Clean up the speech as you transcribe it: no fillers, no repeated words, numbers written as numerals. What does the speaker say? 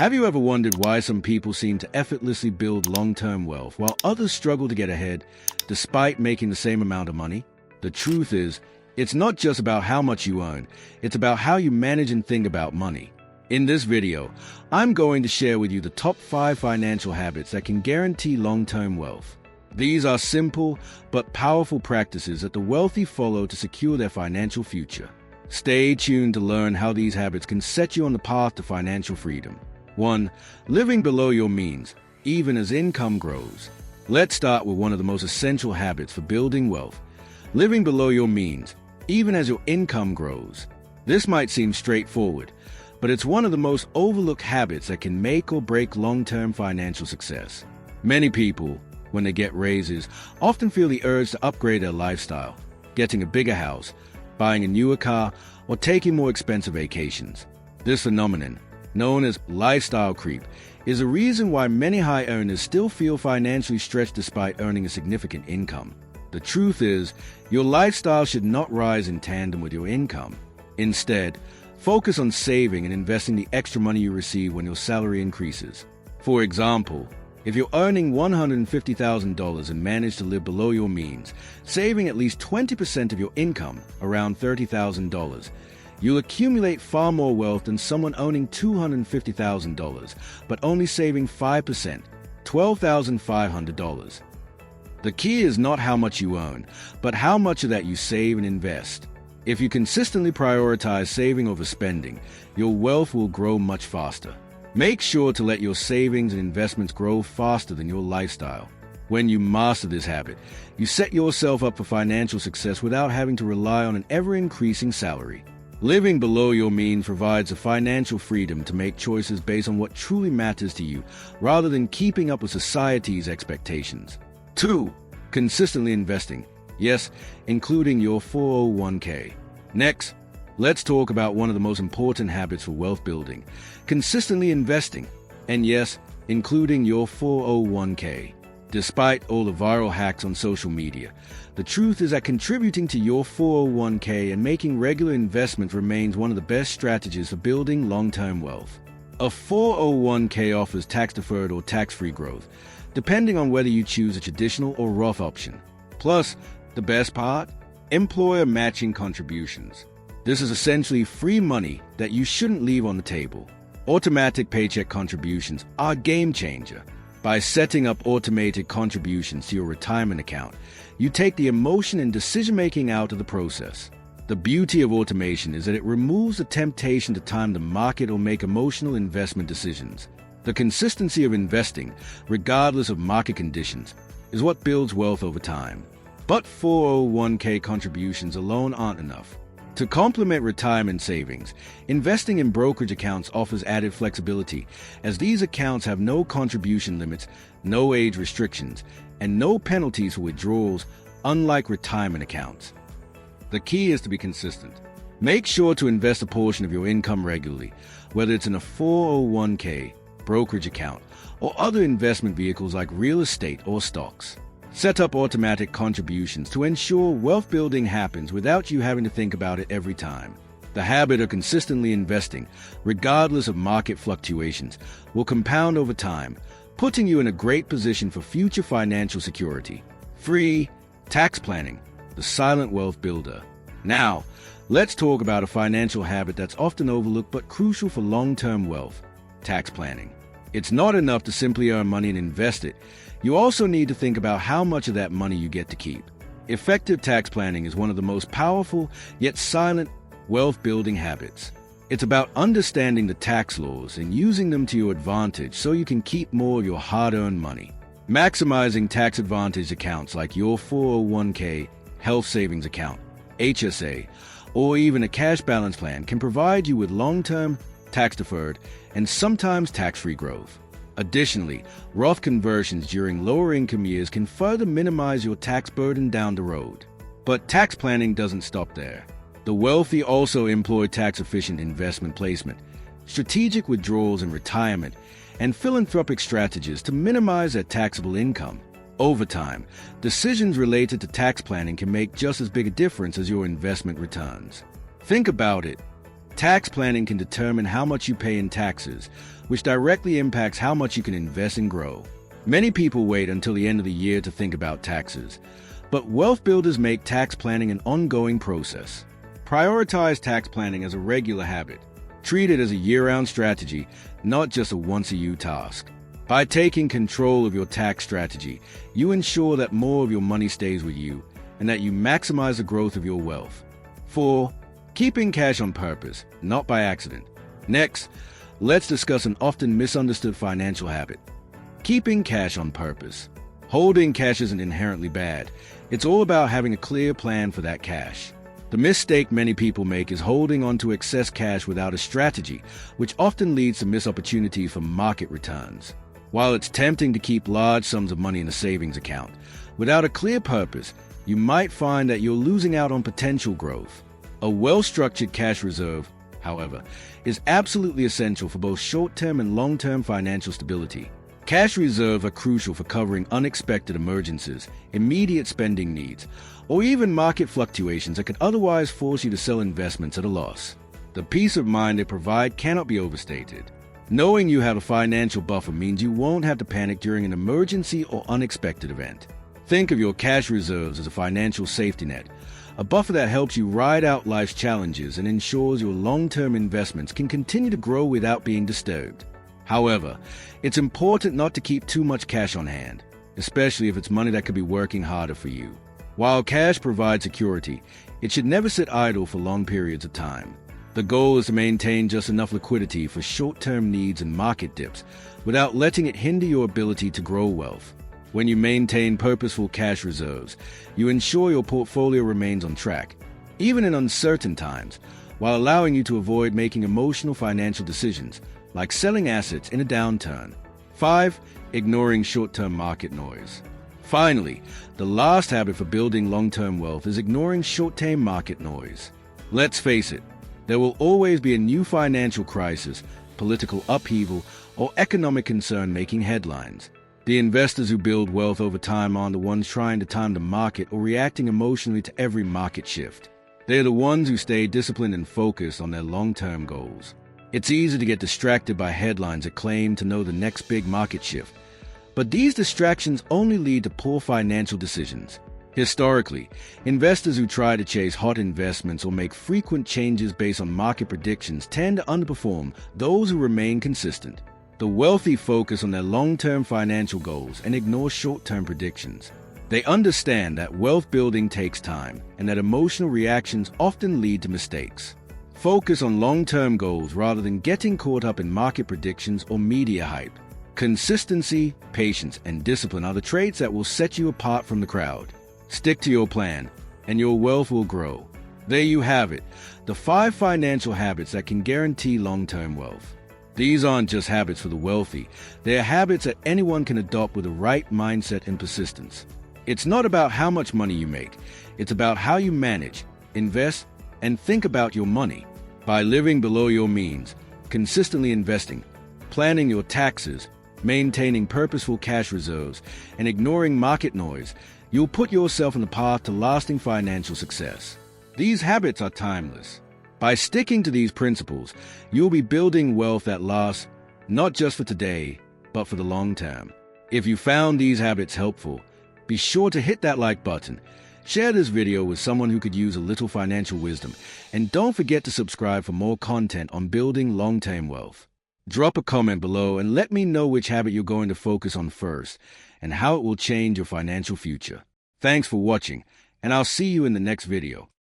Have you ever wondered why some people seem to effortlessly build long-term wealth while others struggle to get ahead despite making the same amount of money? The truth is, it's not just about how much you earn, it's about how you manage and think about money. In this video, I'm going to share with you the top 5 financial habits that can guarantee long-term wealth. These are simple but powerful practices that the wealthy follow to secure their financial future. Stay tuned to learn how these habits can set you on the path to financial freedom. 1. Living below your means, even as income grows. Let's start with one of the most essential habits for building wealth. Living below your means, even as your income grows. This might seem straightforward, but it's one of the most overlooked habits that can make or break long-term financial success. Many people, when they get raises, often feel the urge to upgrade their lifestyle, getting a bigger house, buying a newer car, or taking more expensive vacations. This phenomenon, known as lifestyle creep, is a reason why many high earners still feel financially stretched despite earning a significant income. The truth is, your lifestyle should not rise in tandem with your income. Instead, focus on saving and investing the extra money you receive when your salary increases. For example, if you're earning $150,000 and manage to live below your means, saving at least 20% of your income, around $30,000, you'll accumulate far more wealth than someone owning $250,000, but only saving 5%, $12,500. The key is not how much you earn, but how much of that you save and invest. If you consistently prioritize saving over spending, your wealth will grow much faster. Make sure to let your savings and investments grow faster than your lifestyle. When you master this habit, you set yourself up for financial success without having to rely on an ever-increasing salary. Living below your means provides a financial freedom to make choices based on what truly matters to you, rather than keeping up with society's expectations. 2. Consistently investing. Yes, including your 401k. Next, let's talk about one of the most important habits for wealth building: consistently investing. And yes, including your 401k. Despite all the viral hacks on social media, the truth is that contributing to your 401k and making regular investments remains one of the best strategies for building long-term wealth. A 401k offers tax-deferred or tax-free growth, depending on whether you choose a traditional or Roth option. Plus, the best part? Employer matching contributions. This is essentially free money that you shouldn't leave on the table. Automatic paycheck contributions are a game changer. By setting up automated contributions to your retirement account, you take the emotion and decision-making out of the process. The beauty of automation is that it removes the temptation to time the market or make emotional investment decisions. The consistency of investing, regardless of market conditions, is what builds wealth over time. But 401k contributions alone aren't enough. To complement retirement savings, investing in brokerage accounts offers added flexibility, as these accounts have no contribution limits, no age restrictions, and no penalties for withdrawals, unlike retirement accounts. The key is to be consistent. Make sure to invest a portion of your income regularly, whether it's in a 401k, brokerage account, or other investment vehicles like real estate or stocks. Set up automatic contributions to ensure wealth building happens without you having to think about it every time. The habit of consistently investing, regardless of market fluctuations, will compound over time, putting you in a great position for future financial security. 3. Tax planning, the silent wealth builder. Now, let's talk about a financial habit that's often overlooked but crucial for long-term wealth: tax planning. It's not enough to simply earn money and invest it. You also need to think about how much of that money you get to keep. Effective tax planning is one of the most powerful, yet silent, wealth-building habits. It's about understanding the tax laws and using them to your advantage so you can keep more of your hard-earned money. Maximizing tax-advantaged accounts like your 401k, health savings account, HSA, or even a cash balance plan can provide you with long-term, tax-deferred, and sometimes tax-free growth. Additionally, Roth conversions during lower income years can further minimize your tax burden down the road. But tax planning doesn't stop there. The wealthy also employ tax-efficient investment placement, strategic withdrawals in retirement, and philanthropic strategies to minimize their taxable income. Over time, decisions related to tax planning can make just as big a difference as your investment returns. Think about it. Tax planning can determine how much you pay in taxes, which directly impacts how much you can invest and grow. Many people wait until the end of the year to think about taxes, but wealth builders make tax planning an ongoing process. Prioritize tax planning as a regular habit. Treat it as a year-round strategy, not just a once-a-year task. By taking control of your tax strategy, you ensure that more of your money stays with you and that you maximize the growth of your wealth. 4. Keeping cash on purpose, not by accident. Next, let's discuss an often misunderstood financial habit: keeping cash on purpose. Holding cash isn't inherently bad. It's all about having a clear plan for that cash. The mistake many people make is holding on to excess cash without a strategy, which often leads to missed opportunities for market returns. While it's tempting to keep large sums of money in a savings account, without a clear purpose, you might find that you're losing out on potential growth. A well-structured cash reserve, however, is absolutely essential for both short-term and long-term financial stability. Cash reserves are crucial for covering unexpected emergencies, immediate spending needs, or even market fluctuations that could otherwise force you to sell investments at a loss. The peace of mind they provide cannot be overstated. Knowing you have a financial buffer means you won't have to panic during an emergency or unexpected event. Think of your cash reserves as a financial safety net, a buffer that helps you ride out life's challenges and ensures your long-term investments can continue to grow without being disturbed. However, it's important not to keep too much cash on hand, especially if it's money that could be working harder for you. While cash provides security, it should never sit idle for long periods of time. The goal is to maintain just enough liquidity for short-term needs and market dips without letting it hinder your ability to grow wealth. When you maintain purposeful cash reserves, you ensure your portfolio remains on track, even in uncertain times, while allowing you to avoid making emotional financial decisions, like selling assets in a downturn. 5. Ignoring short-term market noise. Finally, the last habit for building long-term wealth is ignoring short-term market noise. Let's face it, there will always be a new financial crisis, political upheaval, or economic concern making headlines. The investors who build wealth over time aren't the ones trying to time the market or reacting emotionally to every market shift. They're the ones who stay disciplined and focused on their long-term goals. It's easy to get distracted by headlines that claim to know the next big market shift, but these distractions only lead to poor financial decisions. Historically, investors who try to chase hot investments or make frequent changes based on market predictions tend to underperform those who remain consistent. The wealthy focus on their long-term financial goals and ignore short-term predictions. They understand that wealth building takes time and that emotional reactions often lead to mistakes. Focus on long-term goals rather than getting caught up in market predictions or media hype. Consistency, patience, and discipline are the traits that will set you apart from the crowd. Stick to your plan, and your wealth will grow. There you have it, the 5 financial habits that can guarantee long-term wealth. These aren't just habits for the wealthy. They're habits that anyone can adopt with the right mindset and persistence. It's not about how much money you make. It's about how you manage, invest, and think about your money. By living below your means, consistently investing, planning your taxes, maintaining purposeful cash reserves, and ignoring market noise, you'll put yourself on the path to lasting financial success. These habits are timeless. By sticking to these principles, you'll be building wealth that lasts not just for today, but for the long term. If you found these habits helpful, be sure to hit that like button, share this video with someone who could use a little financial wisdom, and don't forget to subscribe for more content on building long-term wealth. Drop a comment below and let me know which habit you're going to focus on first and how it will change your financial future. Thanks for watching, and I'll see you in the next video.